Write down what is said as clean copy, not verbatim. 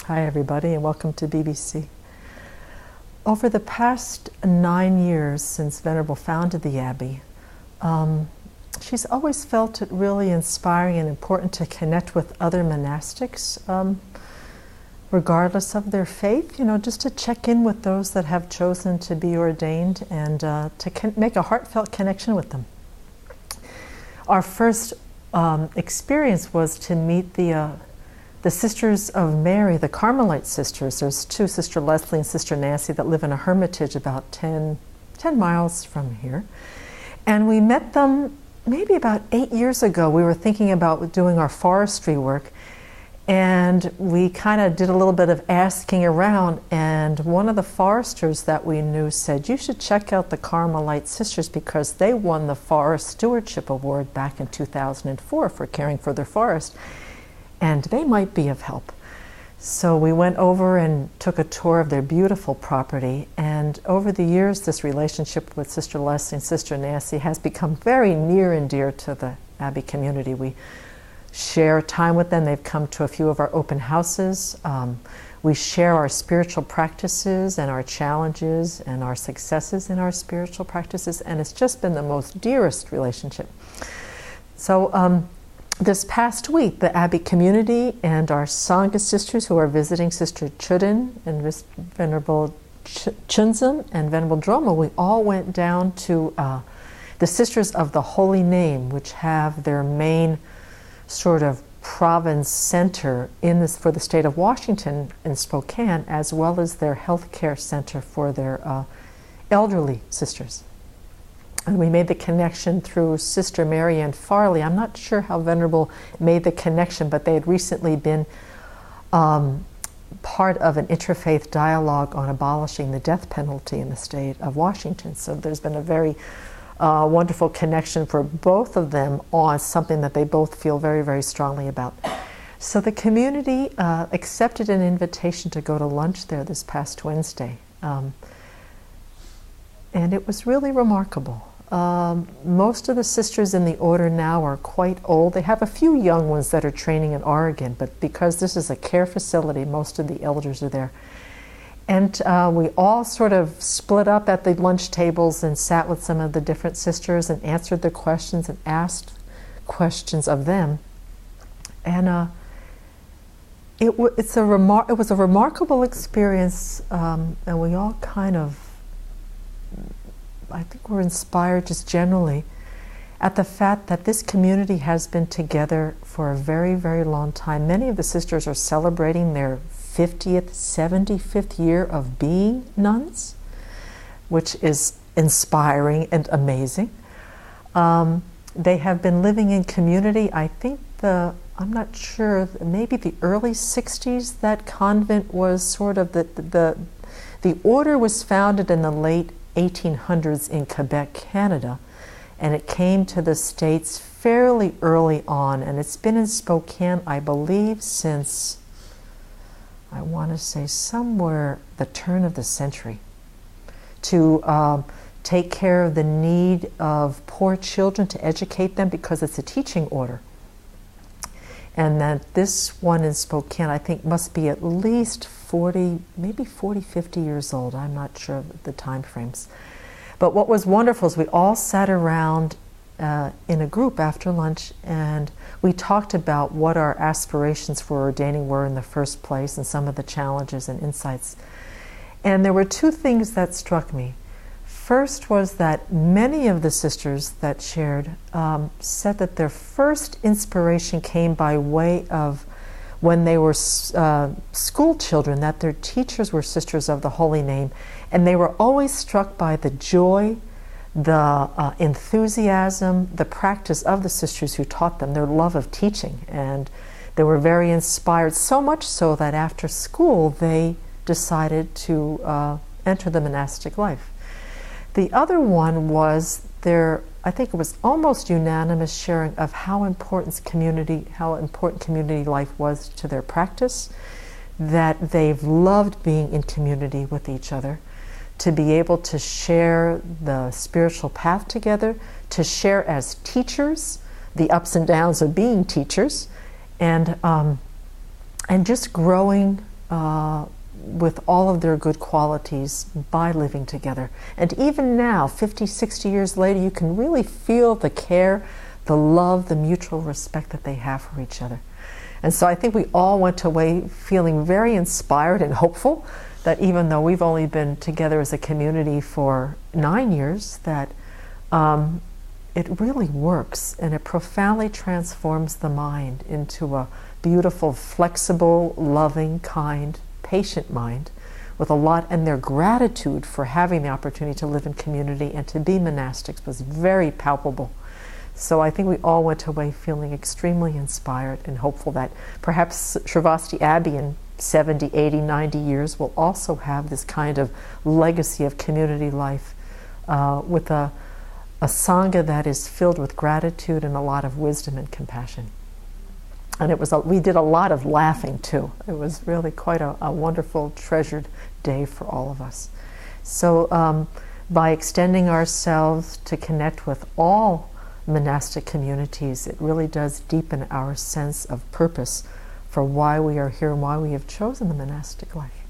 Hi everybody and welcome to BBC. Over the past 9 years since Venerable founded the Abbey, she's always felt it really inspiring and important to connect with other monastics, regardless of their faith, just to check in with those that have chosen to be ordained and to make a heartfelt connection with them. Our first experience was to meet the Sisters of Mary, the Carmelite sisters. There's two, Sister Leslie and Sister Nancy, that live in a hermitage about 10 miles from here. And we met them maybe about 8 years ago. We were thinking about doing our forestry work, and we kind of did a little bit of asking around, and one of the foresters that we knew said, "You should check out the Carmelite sisters because they won the Forest Stewardship Award back in 2004 for caring for their forest, and they might be of help." So we went over and took a tour of their beautiful property, and over the years this relationship with Sister Leslie and Sister Nancy has become very near and dear to the Abbey community. We share time with them. They've come to a few of our open houses. We share our spiritual practices and our challenges and our successes in our spiritual practices, and it's just been the most dearest relationship. So this past week, the Abbey community and our Sangha sisters who are visiting, Sister Chudin and Venerable Chunzum and Venerable Droma, we all went down to the Sisters of the Holy Name, which have their main sort of province center for the state of Washington in Spokane, as well as their healthcare center for their elderly sisters. And we made the connection through Sister Mary Ann Farley. I'm not sure how Venerable made the connection, but they had recently been part of an interfaith dialogue on abolishing the death penalty in the state of Washington. So there's been a very wonderful connection for both of them on something that they both feel very, very strongly about. So the community accepted an invitation to go to lunch there this past Wednesday. And it was really remarkable. Most of the sisters in the order now are quite old. They have a few young ones that are training in Oregon, but because this is a care facility, most of the elders are there. And we all sort of split up at the lunch tables and sat with some of the different sisters and answered their questions and asked questions of them. And it was a remarkable experience, and we all kind of, I think we're inspired just generally at the fact that this community has been together for a very, very long time. Many of the sisters are celebrating their 50th, 75th year of being nuns, which is inspiring and amazing. They have been living in community. I think I'm not sure, maybe the early 60s, that convent was sort of the order was founded in the late 1800s in Quebec, Canada, and it came to the States fairly early on, and it's been in Spokane, I believe, since, I want to say, somewhere the turn of the century, to take care of the need of poor children, to educate them, because it's a teaching order. And that this one in Spokane, I think, must be at least 40, maybe 40, 50 years old. I'm not sure of the time frames. But what was wonderful is we all sat around in a group after lunch, and we talked about what our aspirations for ordaining were in the first place and some of the challenges and insights. And there were two things that struck me. First was that many of the sisters that shared said that their first inspiration came by way of when they were school children, that their teachers were Sisters of the Holy Name, and they were always struck by the joy, the enthusiasm, the practice of the sisters who taught them, their love of teaching, and they were very inspired, so much so that after school they decided to enter the monastic life. The other one was I think it was almost unanimous sharing of how important community life was to their practice, that they've loved being in community with each other, to be able to share the spiritual path together, to share as teachers the ups and downs of being teachers, and just growing with all of their good qualities by living together. And even now, 50, 60 years later, you can really feel the care, the love, the mutual respect that they have for each other. And so I think we all went away feeling very inspired and hopeful that even though we've only been together as a community for 9 years, that it really works, and it profoundly transforms the mind into a beautiful, flexible, loving, kind, patient mind with a lot, and their gratitude for having the opportunity to live in community and to be monastics was very palpable. So I think we all went away feeling extremely inspired and hopeful that perhaps Sravasti Abbey in 70, 80, 90 years will also have this kind of legacy of community life with a Sangha that is filled with gratitude and a lot of wisdom and compassion. And we did a lot of laughing too. It was really quite a wonderful, treasured day for all of us. So by extending ourselves to connect with all monastic communities, it really does deepen our sense of purpose for why we are here and why we have chosen the monastic life.